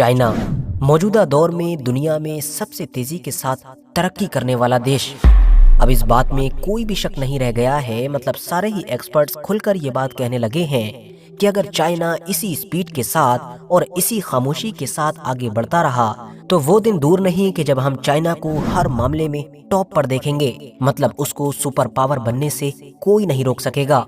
China موجودہ دور میں دنیا میں سب سے تیزی کے ساتھ ترقی کرنے والا دیش۔ اب اس بات میں کوئی بھی شک نہیں رہ گیا ہے، مطلب سارے ہی ایکسپرٹس کھل کر یہ بات کہنے لگے ہیں کہ اگر چائنا اسی سپیڈ کے ساتھ اور اسی خاموشی کے ساتھ آگے بڑھتا رہا تو وہ دن دور نہیں کہ جب ہم چائنا کو ہر معاملے میں ٹاپ پر دیکھیں گے، مطلب اس کو سپر پاور بننے سے کوئی نہیں روک سکے گا۔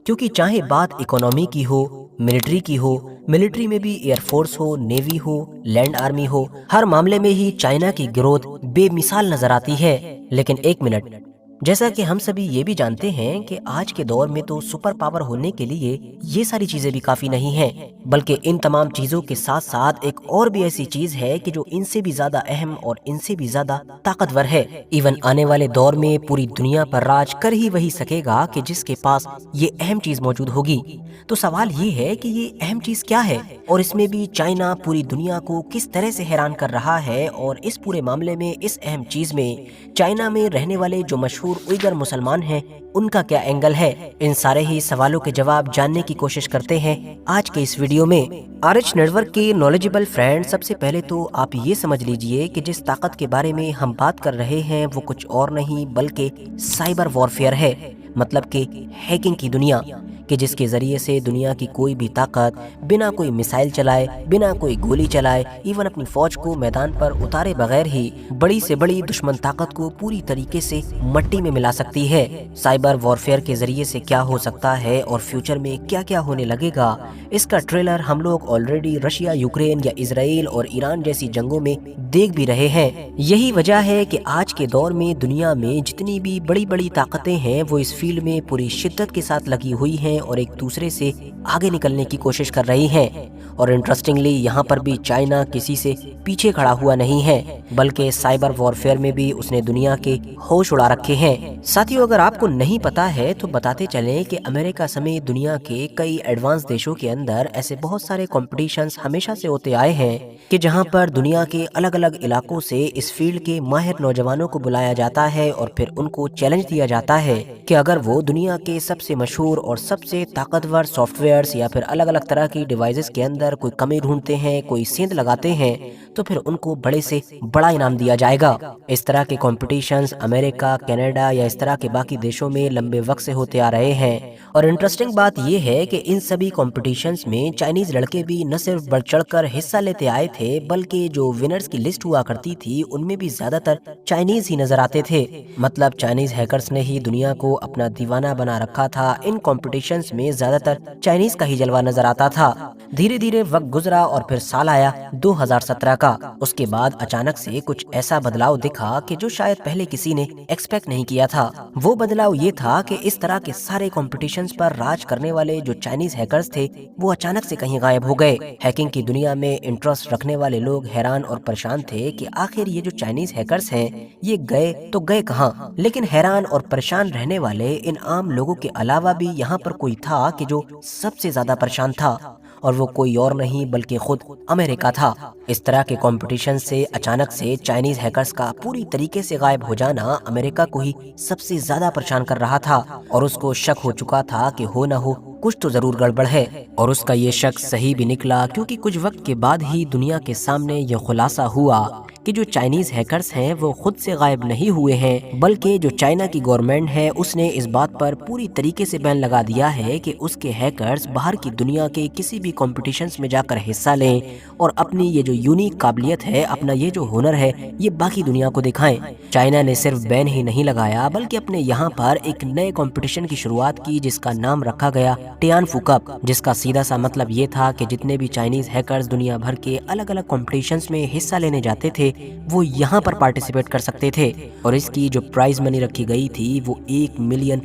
کیونکہ چاہے بات اکانومی کی ہو، ملٹری کی ہو، ملٹری میں بھی ایئر فورس ہو، نیوی ہو، لینڈ آرمی ہو، ہر معاملے میں ہی چائنا کی گروتھ بے مثال نظر آتی ہے۔ لیکن ایک منٹ، جیسا کہ ہم سبھی یہ بھی جانتے ہیں کہ آج کے دور میں تو سپر پاور ہونے کے لیے یہ ساری چیزیں بھی کافی نہیں ہیں، بلکہ ان تمام چیزوں کے ساتھ ساتھ ایک اور بھی ایسی چیز ہے کہ جو ان سے بھی زیادہ اہم اور ان سے بھی زیادہ طاقتور ہے۔ ایون آنے والے دور میں پوری دنیا پر راج کر ہی وہی سکے گا کہ جس کے پاس یہ اہم چیز موجود ہوگی۔ تو سوال یہ ہے کہ یہ اہم چیز کیا ہے، اور اس میں بھی چائنا پوری دنیا کو کس طرح سے حیران کر رہا ہے، اور اس پورے معاملے میں اس اہم چیز میں چائنا میں رہنے والے جو مشہور اوئیگر مسلمان ہیں ان کا کیا اینگل ہے، ان سارے ہی سوالوں کے جواب جاننے کی کوشش کرتے ہیں آج کے اس ویڈیو میں۔ آرچ نیٹ ورک کے نالجبل فرینڈ، سب سے پہلے تو آپ یہ سمجھ لیجئے کہ جس طاقت کے بارے میں ہم بات کر رہے ہیں وہ کچھ اور نہیں بلکہ سائبر وارفیئر ہے، مطلب کہ ہیکنگ کی دنیا، کہ جس کے ذریعے سے دنیا کی کوئی بھی طاقت بنا کوئی میسائل چلائے، بنا کوئی گولی چلائے، ایون اپنی فوج کو میدان پر اتارے بغیر ہی بڑی سے بڑی دشمن طاقت کو پوری طریقے سے مٹی میں ملا سکتی ہے۔ سائبر وارفیئر کے ذریعے سے کیا ہو سکتا ہے اور فیوچر میں کیا کیا ہونے لگے گا، اس کا ٹریلر ہم لوگ آلریڈی رشیا یوکرین یا اسرائیل اور ایران جیسی جنگوں میں دیکھ بھی رہے ہیں۔ یہی وجہ ہے کہ آج کے دور میں دنیا میں جتنی بھی بڑی بڑی طاقتیں ہیں وہ اس فیلڈ میں پوری شدت کے ساتھ لگی ہوئی ہیں اور ایک دوسرے سے آگے نکلنے کی کوشش کر رہی ہیں۔ اور انٹرسٹنگلی یہاں پر بھی چائنا کسی سے پیچھے کھڑا ہوا نہیں ہے، بلکہ سائبر وارفیئر میں بھی اس نے دنیا کے ہوش اڑا رکھے ہیں۔ ساتھیوں، اگر آپ کو نہیں پتا ہے تو بتاتے چلیں کہ امریکہ سمیت دنیا کے کئی ایڈوانس دیشوں کے اندر ایسے بہت سارے کمپٹیشنز ہمیشہ سے ہوتے آئے ہیں کہ جہاں پر دنیا کے الگ الگ علاقوں سے اس فیلڈ کے ماہر نوجوانوں کو بلایا جاتا ہے اور پھر ان کو چیلنج دیا جاتا ہے کہ اگر وہ دنیا کے سب سے مشہور اور سب سے طاقتور سافٹ ویئرز یا پھر الگ الگ طرح کی ڈیوائسز کے اندر کوئی کمی ڈھونڈتے ہیں، کوئی سیندھ لگاتے ہیں، تو پھر ان کو بڑے سے بڑا انعام دیا جائے گا۔ اس طرح کے کمپٹیشنز امریکہ، کینیڈا یا اس طرح کے باقی دیشوں میں لمبے وقت سے ہوتے آ رہے ہیں۔ اور انٹرسٹنگ بات یہ ہے کہ ان سبھی کمپٹیشنز میں چائنیز لڑکے بھی نہ صرف بڑھ چڑھ کر حصہ لیتے آئے تھے، بلکہ جو ونرز کی لسٹ ہوا کرتی تھی ان میں بھی زیادہ تر چائنیز ہی نظر آتے تھے۔ مطلب چائنیز ہیکرز نے ہی دنیا کو اپنا دیوانہ بنا رکھا تھا۔ ان کمپٹیشنز میں زیادہ تر چائنیز کا ہی جلوہ نظر آتا تھا۔ دھیرے دھیرے وقت گزرا اور پھر سال آیا 2017 کا۔ اس کے بعد اچانک سے کچھ ایسا بدلاؤ دکھا کہ جو شاید پہلے کسی نے ایکسپیکٹ نہیں کیا تھا۔ وہ بدلاؤ یہ تھا کہ اس طرح کے سارے کمپٹیشنز پر راج کرنے والے جو چائنیز ہیکرز تھے وہ اچانک سے کہیں غائب ہو گئے۔ ہیکنگ کی دنیا میں انٹرسٹ رکھنے والے لوگ حیران اور پریشان تھے کہ آخر یہ جو چائنیز ہیکرز ہیں یہ گئے تو گئے کہاں؟ لیکن حیران اور پریشان رہنے والے ان عام لوگوں کے علاوہ بھی یہاں پر کوئی تھا کہ جو سب سے زیادہ پریشان تھا، اور وہ کوئی اور نہیں بلکہ خود امریکہ تھا۔ اس طرح کے کمپٹیشن سے اچانک سے چائنیز ہیکرز کا پوری طریقے سے غائب ہو جانا امریکہ کو ہی سب سے زیادہ پریشان کر رہا تھا، اور اس کو شک ہو چکا تھا کہ ہو نہ ہو کچھ تو ضرور گڑبڑ ہے۔ اور اس کا یہ شک صحیح بھی نکلا، کیونکہ کچھ وقت کے بعد ہی دنیا کے سامنے یہ خلاصہ ہوا کہ جو چائنیز ہیکرز ہیں وہ خود سے غائب نہیں ہوئے ہیں، بلکہ جو چائنا کی گورنمنٹ ہے اس نے اس بات پر پوری طریقے سے بین لگا دیا ہے کہ اس کے ہیکرز باہر کی دنیا کے کسی بھی کمپٹیشنز میں جا کر حصہ لیں اور اپنی یہ جو یونیک قابلیت ہے، اپنا یہ جو ہنر ہے، یہ باقی دنیا کو دکھائیں۔ چائنا نے صرف بین ہی نہیں لگایا بلکہ اپنے یہاں پر ایک نئے کمپٹیشن کی شروعات کی جس کا نام رکھا گیا ٹیانفو کپ، جس کا سیدھا سا مطلب یہ تھا کہ جتنے بھی چائنیز ہیکرز دنیا بھر کے الگ الگ کمپٹیشنز میں حصہ لینے جاتے تھے وہ یہاں پر پارٹیسپیٹ کر سکتے تھے، اور اس کی جو پرائز منی رکھی گئی تھی وہ $1 ملین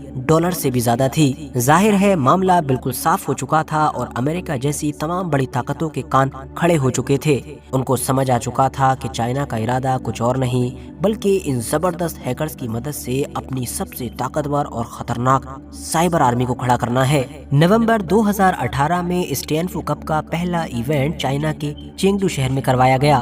سے بھی زیادہ تھی۔ ظاہر ہے معاملہ بالکل صاف ہو چکا تھا اور امریکہ جیسی تمام بڑی طاقتوں کے کان کھڑے ہو چکے تھے۔ ان کو سمجھ آ چکا تھا کہ چائنا کا ارادہ کچھ اور نہیں بلکہ ان زبردست ہیکرز کی مدد سے اپنی سب سے طاقتور اور خطرناک سائبر آرمی کو کھڑا کرنا ہے۔ نومبر 2018 میں اس ٹیانفو کپ کا پہلا ایونٹ چائنا کے چینگڈو شہر میں کروایا گیا۔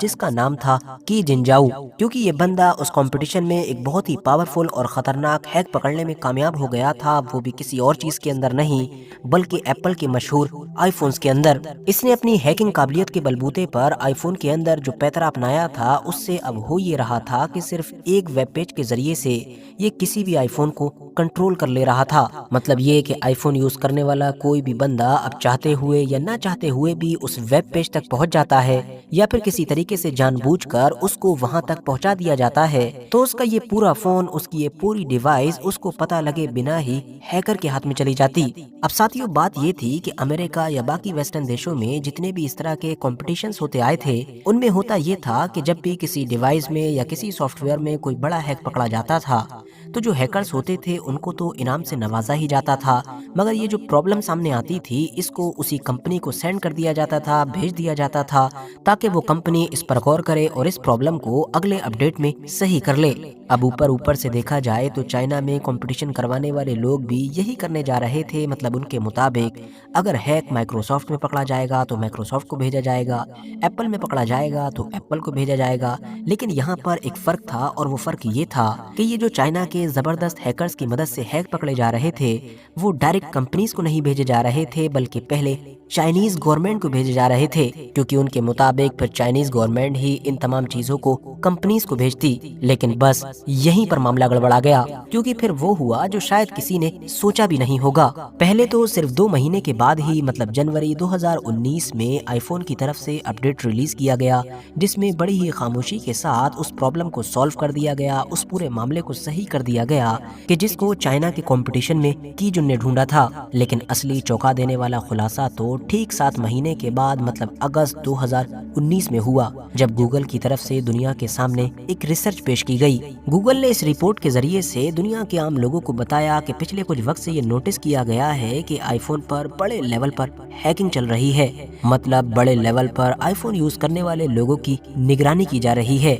جس کا نام تھا کی جنجاؤ، کیونکہ یہ بندہ اس کمپٹیشن میں ایک بہت ہی پاورفل اور خطرناک ہیک پکڑنے میں کامیاب ہو گیا تھا، وہ بھی کسی اور چیز کے اندر نہیں بلکہ ایپل کے مشہور آئی فونز کے اندر۔ اس نے اپنی ہیکنگ قابلیت کے بلبوتے پر آئی فون کے اندر جو پیترا اپنایا تھا اس سے اب ہو یہ رہا تھا کہ صرف ایک ویب پیج کے ذریعے سے یہ کسی بھی آئی فون کو کنٹرول کر لے رہا تھا۔ مطلب یہ کہ آئی فون یوز کرنے والا کوئی بھی بندہ اب چاہتے ہوئے یا نہ چاہتے ہوئے بھی اس ویب پیج تک پہنچ جاتا ہے، یا پھر کسی طریقے سے جان بوجھ کر اس کو وہاں تک پہنچا دیا جاتا ہے تو اس کا یہ پورا فون، اس کی یہ پوری ڈیوائس اس کو پتہ لگے بنا ہی ہیکر کے ہاتھ میں چلی جاتی۔ اب ساتھیوں بات یہ تھی کہ امریکہ یا باقی ویسٹرن دیشوں میں جتنے بھی اس طرح کے کمپٹیشنز ہوتے آئے تھے ان میں ہوتا یہ تھا کہ جب بھی کسی ڈیوائس میں یا کسی سافٹ ویئر میں کوئی بڑا ہیک پکڑا جاتا تھا تو جو ہیکرز ہوتے تھے ان کو تو انعام سے نوازا ہی جاتا تھا، مگر یہ جو پرابلم سامنے آتی تھی اس کو اسی کمپنی کو سینڈ کر دیا جاتا تھا، بھیج دیا جاتا تھا تاکہ وہ کمپنی اس پر غور کرے اور اس پرابلم کو اگلے اپڈیٹ میں صحیح کر لے۔ اب اوپر سے دیکھا جائے تو چائنا میں کمپٹیشن کروانے والے لوگ بھی یہی کرنے جا رہے تھے، مطلب ان کے مطابق اگر ہیک مائکروسافٹ میں پکڑا جائے گا تو مائکروسافٹ کو بھیجا جائے گا، ایپل میں پکڑا جائے گا تو ایپل کو بھیجا جائے گا۔ لیکن یہاں پر ایک فرق تھا اور وہ فرق یہ تھا کہ یہ جو چائنا کے زبردست ہیکرز کی مدد سے ہیک پکڑے جا رہے تھے وہ ڈائریکٹ کمپنیز کو نہیں بھیجے جا رہے تھے بلکہ پہلے چائنیز گورنمنٹ کو بھیجے جا رہے تھے، کیونکہ ان کے مطابق پھر چائنیز گورنمنٹ ہی ان تمام چیزوں کو کمپنیز کو بھیجتی۔ لیکن بس یہیں پر معاملہ گڑبڑا گیا، کیونکہ پھر وہ ہوا جو شاید کسی نے سوچا بھی نہیں ہوگا۔ پہلے تو صرف 2 مہینے کے بعد ہی مطلب جنوری 2019 میں آئی فون کی طرف سے اپڈیٹ ریلیز کیا گیا جس میں بڑی ہی خاموشی کے ساتھ اس پرابلم کو سالو کر دیا گیا، اس پورے معاملے کو صحیح کر دیا گیا کہ جس کو چائنا کے کمپٹیشن میں کی جن نے ڈھونڈا تھا۔ لیکن اصلی چونکا دینے والا خلاصہ تو ٹھیک 7 مہینے کے بعد مطلب اگست 2019 میں ہوا جب گوگل کی طرف سے دنیا کے سامنے ایک ریسرچ پیش کی گئی۔ گوگل نے اس رپورٹ کے ذریعے سے دنیا کے عام لوگوں کو بتایا کہ پچھلے کچھ وقت سے یہ نوٹس کیا گیا ہے کہ آئی فون پر بڑے لیول پر ہیکنگ چل رہی ہے، مطلب بڑے لیول پر آئی فون یوز کرنے والے لوگوں کی نگرانی کی جا رہی ہے۔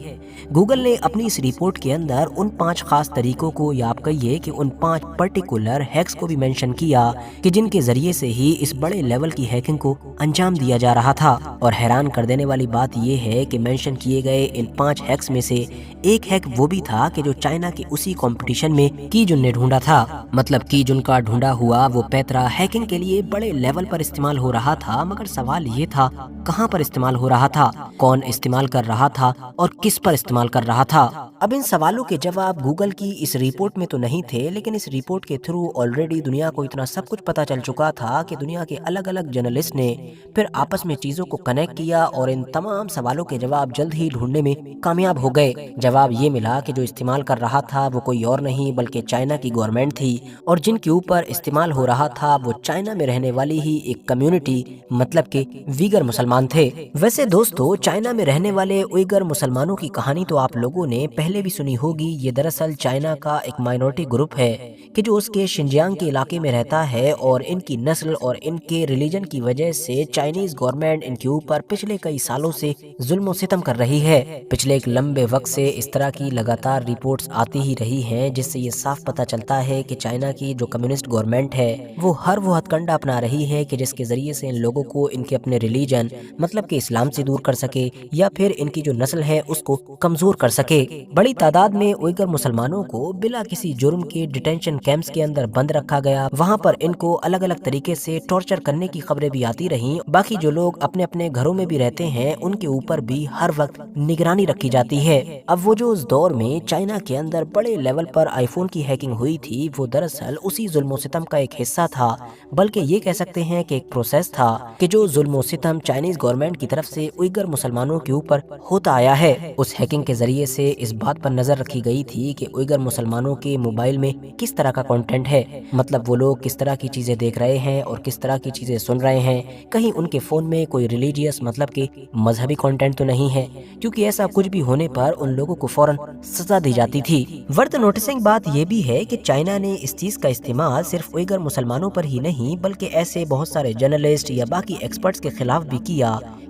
گوگل نے اپنی اس رپورٹ کے اندر ان 5 خاص طریقوں کو یا آپ کہیے کہ ان 5 پرٹیکولر ہیکس کو بھی مینشن کیا کہ جن کے ذریعے سے ہی اس بڑے لیول کی ہیکنگ کو انجام دیا جا رہا تھا۔ اور حیران کر دینے والی بات یہ ہے کہ مینشن کیے گئے ان 5 ہیکس میں سے ایک ہیک وہ بھی تھا کہ جو چائنا کے اسی کمپٹیشن میں کی جن نے ڈھونڈا تھا، مطلب کی جن کا ڈھونڈا ہوا وہ پیترا ہیکنگ کے لیے بڑے لیول پر استعمال ہو رہا تھا، مگر سوال یہ تھا کہاں پر استعمال ہو رہا تھا، کون استعمال کر رہا تھا اور کس پر استعمال کر رہا تھا۔ اب ان سوالوں کے جواب گوگل کی اس رپورٹ میں تو نہیں تھے، لیکن اس رپورٹ کے تھرو آلریڈی دنیا کو اتنا سب کچھ پتا چل چکا تھا کہ دنیا کے الگ الگ جرنلسٹ نے پھر آپس میں چیزوں کو کنیکٹ کیا اور ان تمام سوالوں کے جواب جلد ہی ڈھونڈنے میں کامیاب ہو گئے۔ جواب یہ ملا کہ جو استعمال کر رہا تھا وہ کوئی اور نہیں بلکہ چائنا کی گورنمنٹ تھی، اور جن کے اوپر استعمال ہو رہا تھا وہ چائنا میں رہنے والی ہی ایک کمیونٹی مطلب کہ ویگر مسلمان تھے۔ ویسے دوستو چائنا میں رہنے والے ویگر مسلمانوں کی کہانی تو آپ لوگوں نے پہلے بھی سنی ہوگی۔ یہ دراصل چائنا کا ایک مائنورٹی گروپ ہے کہ جو اس کے شنجیانگ کے علاقے میں رہتا ہے، اور ان کی نسل اور ان کے ریلیجن کی وجہ سے چائنیز گورنمنٹ ان کے اوپر پچھلے کئی سالوں سے ظلم و ستم کر رہی ہے۔ پچھلے ایک لمبے وقت سے اس طرح کی لگاتار رپورٹس آتی ہی رہی ہیں جس سے یہ صاف پتہ چلتا ہے کہ چائنا کی جو کمیونسٹ گورنمنٹ ہے وہ ہر وہ ہتھ کنڈا اپنا رہی ہے کہ جس کے ذریعے سے ان لوگوں کو ان کے اپنے ریلیجن مطلب کہ اسلام سے دور کر سکے یا پھر ان کی جو نسل ہے اس کو کمزور کر سکے۔ بڑی تعداد میں ویگر مسلمانوں کو بلا کسی جرم کے ڈیٹینشن کیمپس کے اندر بند رکھا گیا، وہاں پر ان کو الگ الگ طریقے سے ٹارچر کرنے کی خبریں بھی آتی رہیں۔ باقی جو لوگ اپنے اپنے گھروں میں بھی رہتے ہیں ان کے اوپر بھی ہر وقت نگرانی رکھی جاتی ہے۔ اب وہ جو اس دور میں چائنا کے اندر بڑے لیول پر آئی فون کی ہیکنگ ہوئی تھی وہ دراصل اسی ظلم و ستم کا ایک حصہ تھا، بلکہ یہ کہہ سکتے ہیں کہ ایک پروسیس تھا کہ جو ظلم و ستم چائنیز گورنمنٹ کی طرف سے ویگر مسلمانوں کے اوپر ہوتا آیا ہے۔ اس ہیکنگ کے ذریعے سے اس بات پر نظر رکھی گئی تھی کہ ویگر مسلمانوں کے موبائل میں کس طرح کا کنٹینٹ ہے، مطلب وہ لوگ کس طرح کی چیزیں دیکھ رہے ہیں اور کس طرح کی چیزیں سن رہے ہیں، کہیں ان کے فون میں کوئی ریلیجیس مطلب کہ مذہبی کنٹینٹ تو نہیں ہے، کیونکہ ایسا کچھ بھی ہونے پر ان لوگوں کو فوراً سزا دی جاتی تھی۔ ورتھ نوٹسنگ بات یہ بھی ہے کہ چائنا نے اس چیز کا استعمال صرف ویگر مسلمانوں پر ہی نہیں بلکہ ایسے بہت سارے جرنلسٹ یا باقی ایکسپرٹس کے خلاف بھی کیا